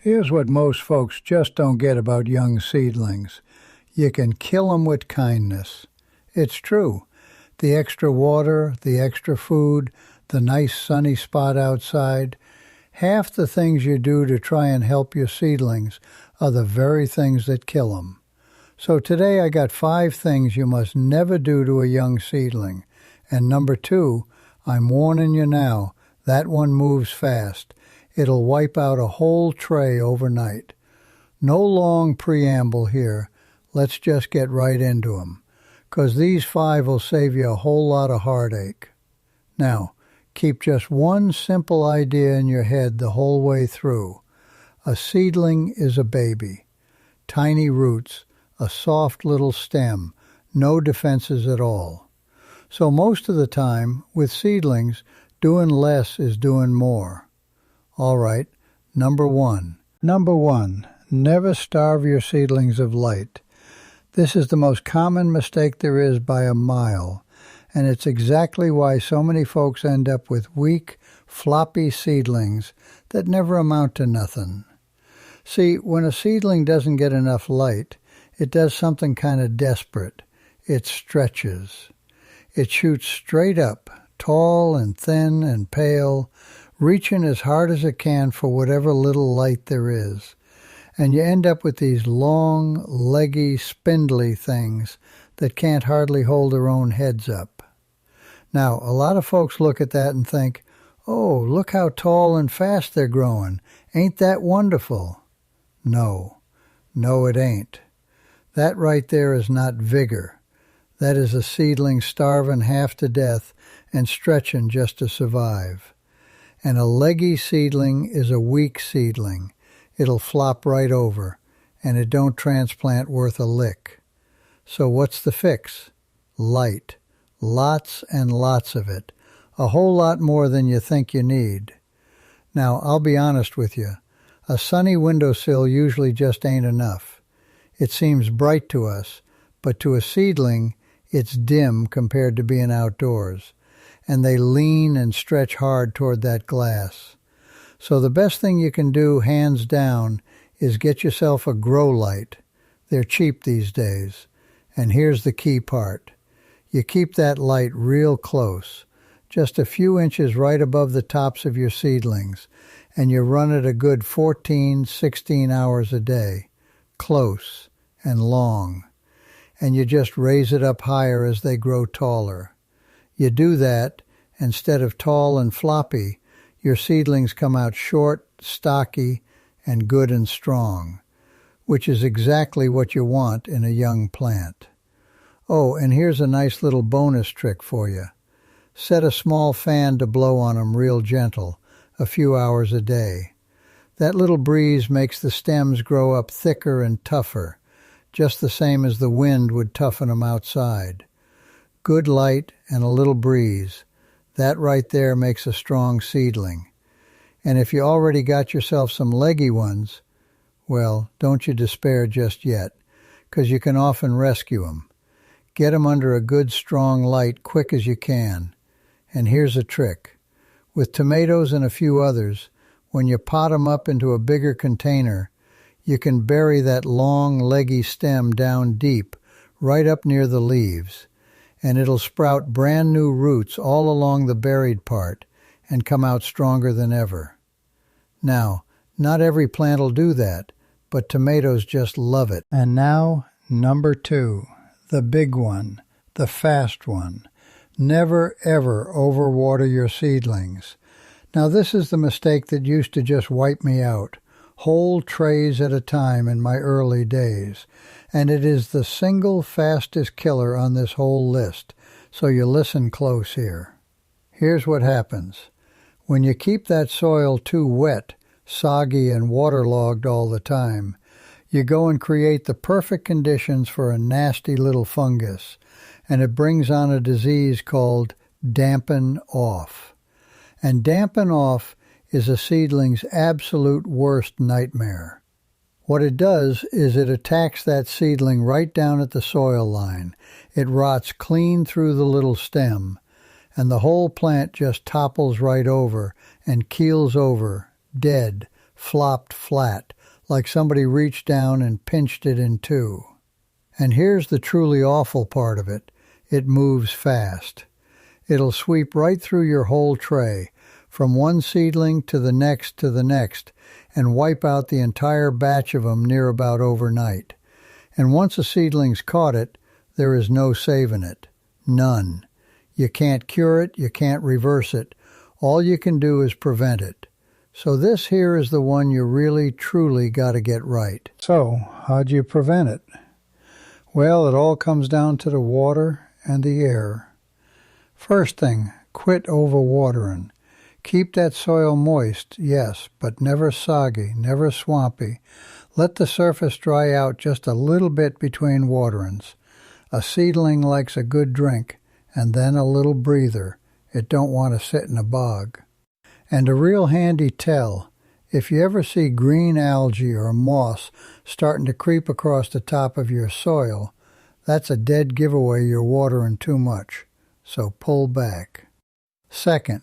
Here's what most folks just don't get about young seedlings. You can kill 'em with kindness. It's true. The extra water, the extra food, the nice sunny spot outside, half the things you do to try and help your seedlings are the very things that kill 'em. So today I got 5 things you must never do to a young seedling. And number 2, I'm warning you now, that one moves fast. It'll wipe out a whole tray overnight. No long preamble here. Let's just get right into 'em, 'cause these 5 will save you a whole lot of heartache. Now, keep just one simple idea in your head the whole way through. A seedling is a baby. Tiny roots, a soft little stem, no defenses at all. So most of the time, with seedlings, doing less is doing more. All right, number 1. Number 1, never starve your seedlings of light. This is the most common mistake there is by a mile, and it's exactly why so many folks end up with weak, floppy seedlings that never amount to nothing. See, when a seedling doesn't get enough light, it does something kind of desperate. It stretches. It shoots straight up, tall and thin and pale, reaching as hard as it can for whatever little light there is. And you end up with these long, leggy, spindly things that can't hardly hold their own heads up. Now, a lot of folks look at that and think, oh, look how tall and fast they're growing. Ain't that wonderful? No, it ain't. That right there is not vigor. That is a seedling starving half to death and stretching just to survive. And a leggy seedling is a weak seedling. It'll flop right over, and it don't transplant worth a lick. So what's the fix? Light. Lots and lots of it. A whole lot more than you think you need. Now, I'll be honest with you. A sunny windowsill usually just ain't enough. It seems bright to us, but to a seedling, it's dim compared to being outdoors, and they lean and stretch hard toward that glass. So the best thing you can do, hands down, is get yourself a grow light. They're cheap these days. And here's the key part. You keep that light real close, just a few inches right above the tops of your seedlings, and you run it a good 14, 16 hours a day, close and long. And you just raise it up higher as they grow taller. You do that, instead of tall and floppy, your seedlings come out short, stocky, and good and strong, which is exactly what you want in a young plant. Oh, and here's a nice little bonus trick for you. Set a small fan to blow on them real gentle, a few hours a day. That little breeze makes the stems grow up thicker and tougher, just the same as the wind would toughen them outside. Good light and a little breeze. That right there makes a strong seedling. And if you already got yourself some leggy ones, well, don't you despair just yet, 'cause you can often rescue them. Get them under a good strong light quick as you can. And here's a trick. With tomatoes and a few others, when you pot them up into a bigger container, you can bury that long, leggy stem down deep, right up near the leaves, and it'll sprout brand new roots all along the buried part and come out stronger than ever. Now, not every plant will do that, but tomatoes just love it. And now, number 2, the big one, the fast one. Never, ever overwater your seedlings. Now, this is the mistake that used to just wipe me out, whole trays at a time in my early days, and it is the single fastest killer on this whole list, so you listen close here. Here's what happens. When you keep that soil too wet, soggy, and waterlogged all the time, you go and create the perfect conditions for a nasty little fungus, and it brings on a disease called dampen off. And dampen off is a seedling's absolute worst nightmare. What it does is it attacks that seedling right down at the soil line. It rots clean through the little stem, and the whole plant just topples right over and keels over, dead, flopped flat, like somebody reached down and pinched it in two. And here's the truly awful part of it. It moves fast. It'll sweep right through your whole tray, from one seedling to the next, and wipe out the entire batch of them near about overnight. And once a seedling's caught it, there is no saving it. None. You can't cure it, you can't reverse it. All you can do is prevent it. So this here is the one you really, truly got to get right. So, how'd you prevent it? Well, it all comes down to the water and the air. First thing, quit overwatering. Keep that soil moist, yes, but never soggy, never swampy. Let the surface dry out just a little bit between waterings. A seedling likes a good drink, and then a little breather. It don't want to sit in a bog. And a real handy tell, if you ever see green algae or moss starting to creep across the top of your soil, that's a dead giveaway you're watering too much, so pull back. Second,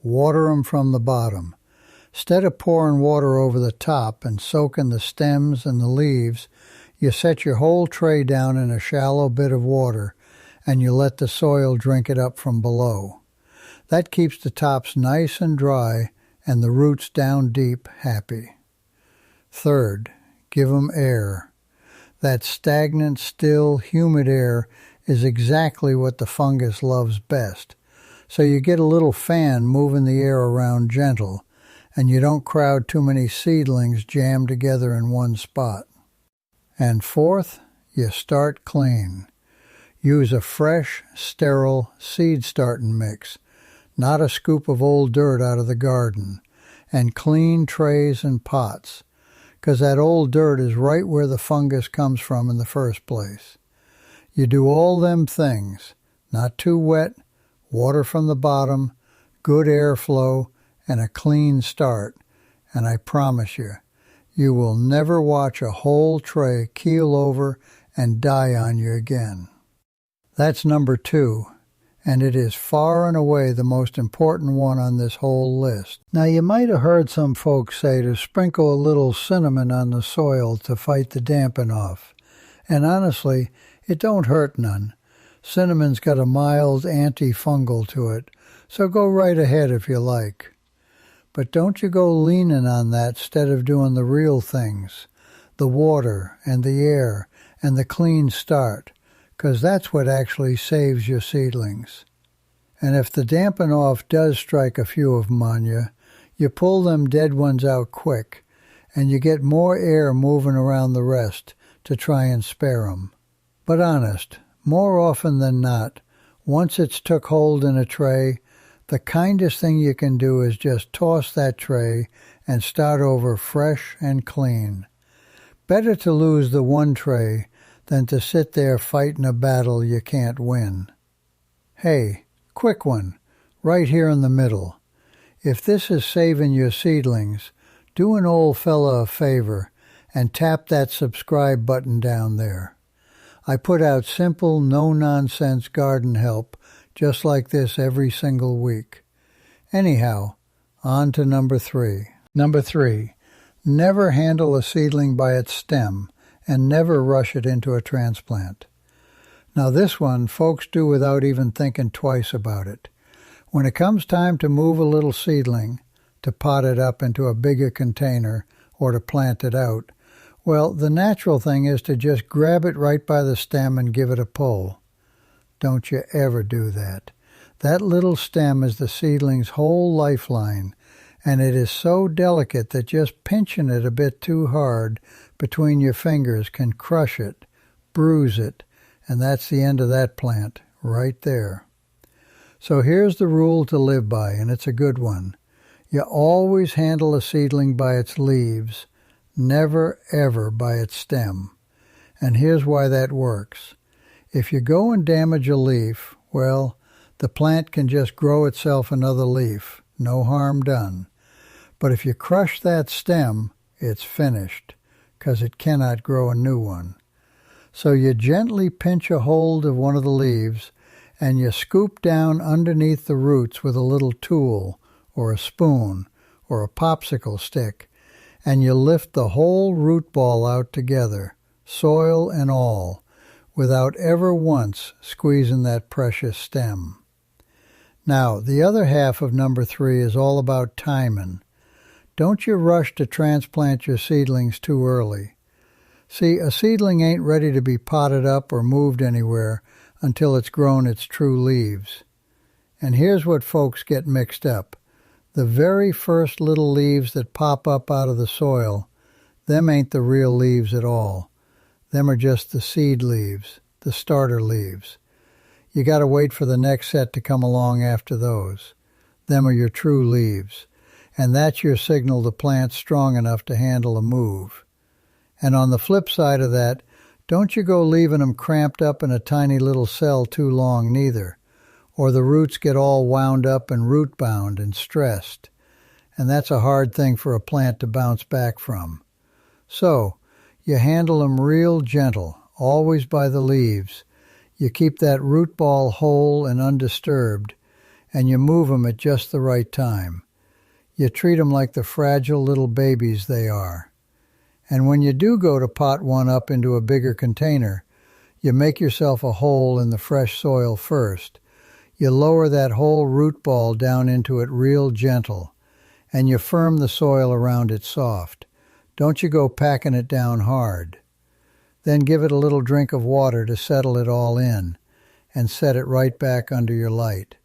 water 'em from the bottom. Instead of pouring water over the top and soaking the stems and the leaves, you set your whole tray down in a shallow bit of water and you let the soil drink it up from below. That keeps the tops nice and dry and the roots down deep happy. Third, give 'em air. That stagnant, still, humid air is exactly what the fungus loves best. So you get a little fan moving the air around gentle, and you don't crowd too many seedlings jammed together in one spot. And fourth, you start clean. Use a fresh, sterile seed starting mix, not a scoop of old dirt out of the garden, and clean trays and pots, 'cause that old dirt is right where the fungus comes from in the first place. You do all them things, not too wet, water from the bottom, good airflow, and a clean start, and I promise you, you will never watch a whole tray keel over and die on you again. That's number 2, and it is far and away the most important one on this whole list. Now you might have heard some folks say to sprinkle a little cinnamon on the soil to fight the damping off, and honestly, it don't hurt none. Cinnamon's got a mild antifungal to it, so go right ahead if you like. But don't you go leaning on that instead of doing the real things, the water and the air and the clean start, 'cause that's what actually saves your seedlings. And if the damping off does strike a few of 'em on you, you pull them dead ones out quick, and you get more air moving around the rest to try and spare 'em. But honest, more often than not, once it's took hold in a tray, the kindest thing you can do is just toss that tray and start over fresh and clean. Better to lose the one tray than to sit there fighting a battle you can't win. Hey, quick one, right here in the middle. If this is saving your seedlings, do an old fella a favor and tap that subscribe button down there. I put out simple, no-nonsense garden help just like this every single week. Anyhow, on to number 3. Number 3, never handle a seedling by its stem and never rush it into a transplant. Now this one folks do without even thinking twice about it. When it comes time to move a little seedling, to pot it up into a bigger container or to plant it out, well, the natural thing is to just grab it right by the stem and give it a pull. Don't you ever do that. That little stem is the seedling's whole lifeline, and it is so delicate that just pinching it a bit too hard between your fingers can crush it, bruise it, and that's the end of that plant, right there. So here's the rule to live by, and it's a good one. You always handle a seedling by its leaves, never ever by its stem. And here's why that works. If you go and damage a leaf, well, the plant can just grow itself another leaf, no harm done. But if you crush that stem, it's finished, 'cause it cannot grow a new one. So you gently pinch a hold of one of the leaves, and you scoop down underneath the roots with a little tool, or a spoon, or a popsicle stick, and you lift the whole root ball out together, soil and all, without ever once squeezing that precious stem. Now, the other half of number 3 is all about timing. Don't you rush to transplant your seedlings too early. See, a seedling ain't ready to be potted up or moved anywhere until it's grown its true leaves. And here's what folks get mixed up. The very first little leaves that pop up out of the soil, them ain't the real leaves at all. Them are just the seed leaves, the starter leaves. You got to wait for the next set to come along after those. Them are your true leaves, and that's your signal the plant's strong enough to handle a move. And on the flip side of that, don't you go leaving them cramped up in a tiny little cell too long neither, or the roots get all wound up and root-bound and stressed, and that's a hard thing for a plant to bounce back from. So, you handle them real gentle, always by the leaves. You keep that root ball whole and undisturbed, and you move them at just the right time. You treat them like the fragile little babies they are. And when you do go to pot one up into a bigger container, you make yourself a hole in the fresh soil first. You lower that whole root ball down into it real gentle, and you firm the soil around it soft. Don't you go packing it down hard. Then give it a little drink of water to settle it all in, and set it right back under your light.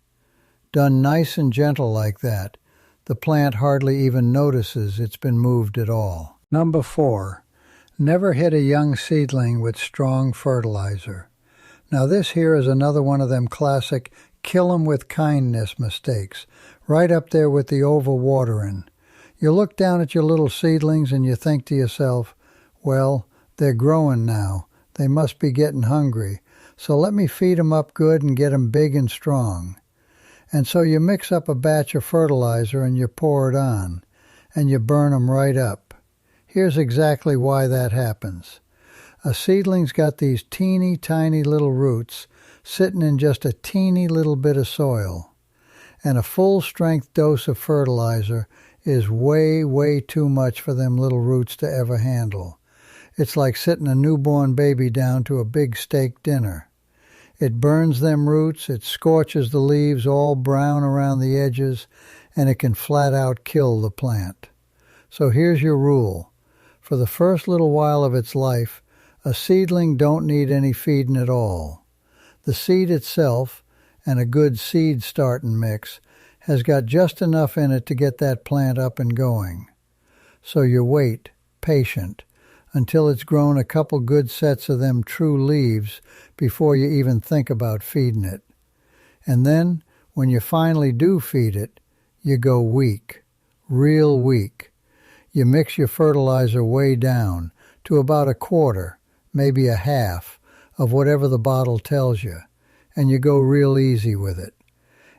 Done nice and gentle like that, the plant hardly even notices it's been moved at all. Number 4, never hit a young seedling with strong fertilizer. Now this here is another one of them classic kill 'em with kindness mistakes, right up there with the overwatering. You look down at your little seedlings and you think to yourself, well, they're growing now. They must be getting hungry, so let me feed 'em up good and get 'em big and strong. And so you mix up a batch of fertilizer and you pour it on, and you burn 'em right up. Here's exactly why that happens. A seedling's got these teeny tiny little roots sitting in just a teeny little bit of soil, and a full-strength dose of fertilizer is way, way too much for them little roots to ever handle. It's like sitting a newborn baby down to a big steak dinner. It burns them roots, it scorches the leaves all brown around the edges, and it can flat out kill the plant. So here's your rule. For the first little while of its life, a seedling don't need any feeding at all. The seed itself, and a good seed starting mix, has got just enough in it to get that plant up and going. So you wait, patient, until it's grown a couple good sets of them true leaves before you even think about feeding it. And then, when you finally do feed it, you go weak, real weak. You mix your fertilizer way down to about a quarter, maybe a half, of whatever the bottle tells you, and you go real easy with it.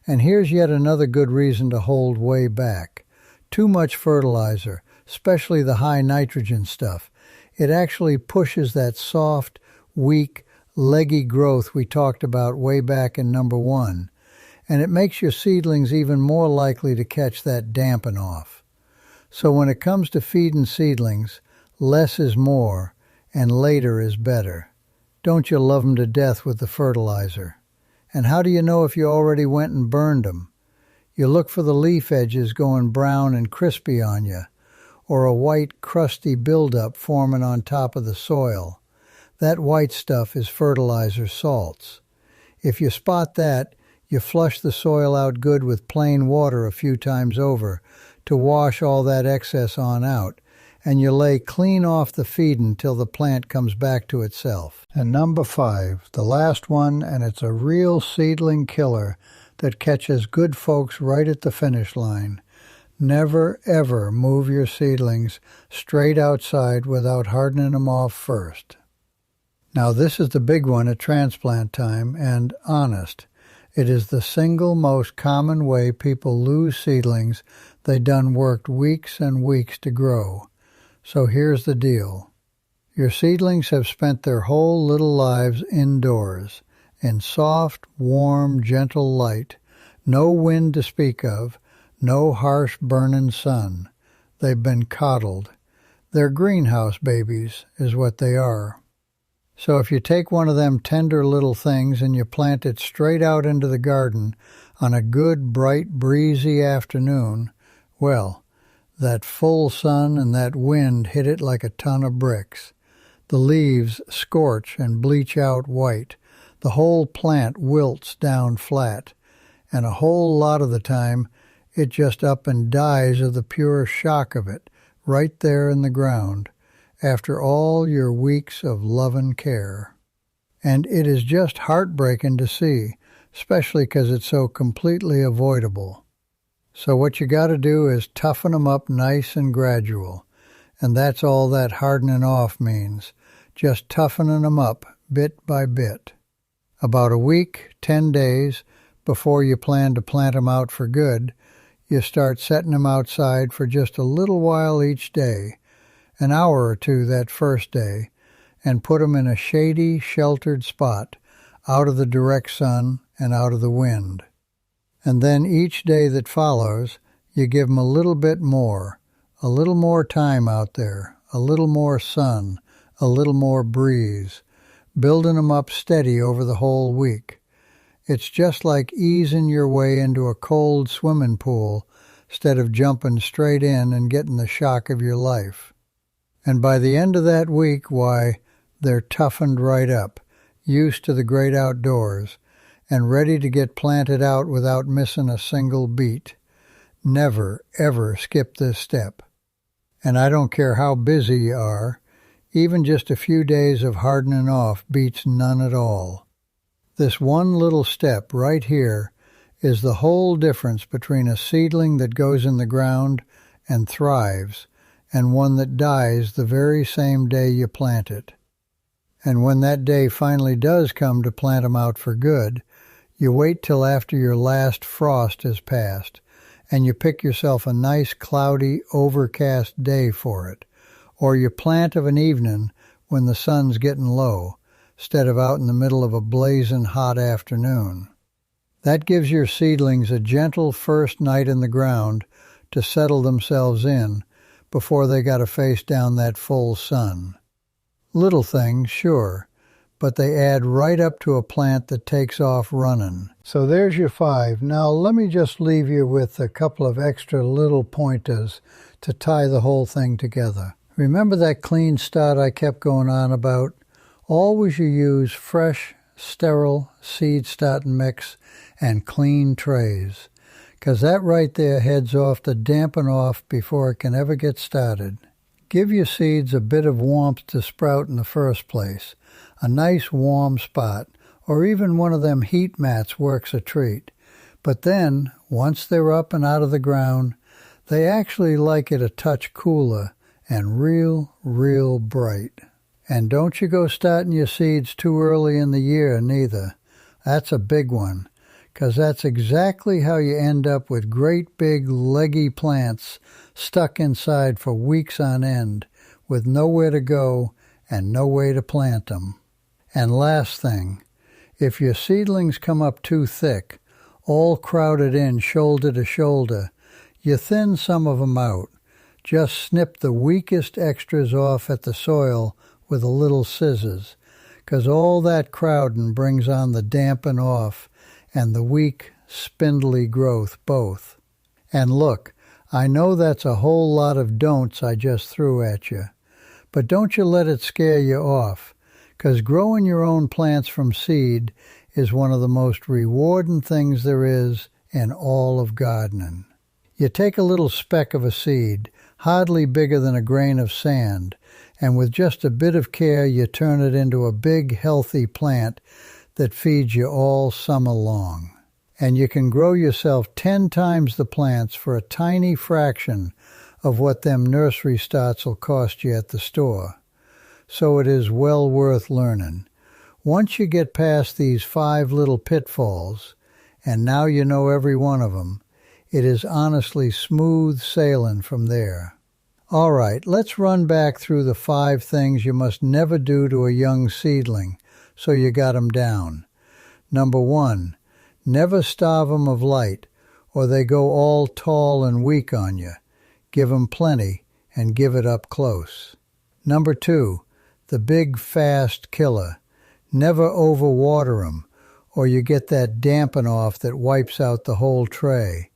And here's yet another good reason to hold way back. Too much fertilizer, especially the high nitrogen stuff, it actually pushes that soft, weak, leggy growth we talked about way back in number 1, and it makes your seedlings even more likely to catch that damping off. So when it comes to feeding seedlings, less is more, and later is better. Don't you love 'em to death with the fertilizer? And how do you know if you already went and burned 'em? You look for the leaf edges going brown and crispy on you, or a white, crusty buildup forming on top of the soil. That white stuff is fertilizer salts. If you spot that, you flush the soil out good with plain water a few times over to wash all that excess on out, and you lay clean off the feeding till the plant comes back to itself. And number 5, the last one, and it's a real seedling killer that catches good folks right at the finish line. Never, ever move your seedlings straight outside without hardening them off first. Now this is the big one at transplant time, and honest, it is the single most common way people lose seedlings they done worked weeks and weeks to grow. So here's the deal. Your seedlings have spent their whole little lives indoors, in soft, warm, gentle light, no wind to speak of, no harsh burning sun. They've been coddled. They're greenhouse babies, is what they are. So if you take one of them tender little things and you plant it straight out into the garden on a good, bright, breezy afternoon, well, that full sun and that wind hit it like a ton of bricks. The leaves scorch and bleach out white. The whole plant wilts down flat. And a whole lot of the time, it just up and dies of the pure shock of it, right there in the ground, after all your weeks of love and care. And it is just heartbreaking to see, especially 'cause it's so completely avoidable. So what you got to do is toughen them up nice and gradual, and that's all that hardening off means, just toughening them up bit by bit. About a week, 10 days, before you plan to plant them out for good, you start setting them outside for just a little while each day, an hour or two that first day, and put them in a shady, sheltered spot, out of the direct sun and out of the wind. And then each day that follows, you give them a little more time out there, a little more sun, a little more breeze, building them up steady over the whole week. It's just like easing your way into a cold swimming pool instead of jumping straight in and getting the shock of your life. And by the end of that week, why, they're toughened right up, used to the great outdoors, and ready to get planted out without missing a single beat. Never, ever skip this step. And I don't care how busy you are, even just a few days of hardening off beats none at all. This one little step right here is the whole difference between a seedling that goes in the ground and thrives and one that dies the very same day you plant it. And when that day finally does come to plant 'em out for good, you wait till after your last frost has passed, and you pick yourself a nice cloudy, overcast day for it, or you plant of an evening when the sun's getting low, instead of out in the middle of a blazing hot afternoon. That gives your seedlings a gentle first night in the ground to settle themselves in before they got to face down that full sun. Little things, sure, but they add right up to a plant that takes off running. So there's your 5. Now let me just leave you with a couple of extra little pointers to tie the whole thing together. Remember that clean start I kept going on about? Always you use fresh, sterile seed starting mix and clean trays, 'cause that right there heads off to dampen off before it can ever get started. Give your seeds a bit of warmth to sprout in the first place. A nice warm spot, or even one of them heat mats works a treat. But then, once they're up and out of the ground, they actually like it a touch cooler and real bright. And don't you go starting your seeds too early in the year neither. That's a big one, 'cause that's exactly how you end up with great big leggy plants stuck inside for weeks on end with nowhere to go and no way to plant them. And last thing, if your seedlings come up too thick, all crowded in shoulder to shoulder, you thin some of them out. Just snip the weakest extras off at the soil with a little scissors, 'cause all that crowding brings on the damping off and the weak, spindly growth both. And look, I know that's a whole lot of don'ts I just threw at you, but don't you let it scare you off, 'cause growing your own plants from seed is one of the most rewarding things there is in all of gardening. You take a little speck of a seed, hardly bigger than a grain of sand, and with just a bit of care you turn it into a big, healthy plant that feeds you all summer long. And you can grow yourself 10 times the plants for a tiny fraction of what them nursery starts will cost you at the store. So it is well worth learning. Once you get past these 5 little pitfalls, and now you know every one of them, it is honestly smooth sailing from there. All right, let's run back through the 5 things you must never do to a young seedling, so you got 'em down. Number 1, never starve 'em of light, or they go all tall and weak on you. Give 'em plenty, and give it up close. Number 2, the big fast killer. Never overwater 'em, or you get that dampen-off that wipes out the whole tray.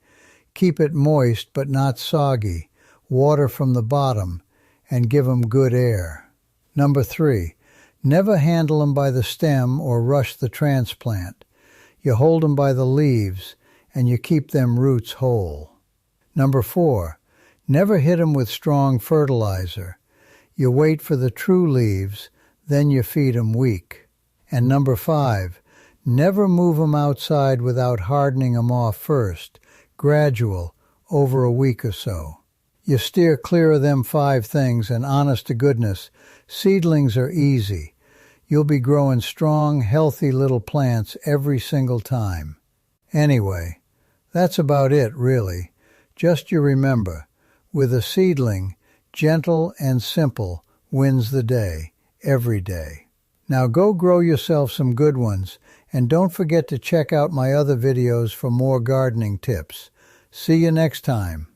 Keep it moist but not soggy, water from the bottom, and give 'em good air. Number 3, never handle 'em by the stem or rush the transplant. You hold 'em by the leaves, and you keep them roots whole. Number 4, never hit 'em with strong fertilizer. You wait for the true leaves, then you feed 'em weak. And number 5, never move 'em outside without hardening 'em off first, gradual, over a week or so. You steer clear of them 5 things, and honest to goodness, seedlings are easy. You'll be growing strong, healthy little plants every single time. Anyway, that's about it, really. Just you remember, with a seedling, gentle and simple wins the day, every day. Now go grow yourself some good ones, and don't forget to check out my other videos for more gardening tips. See you next time.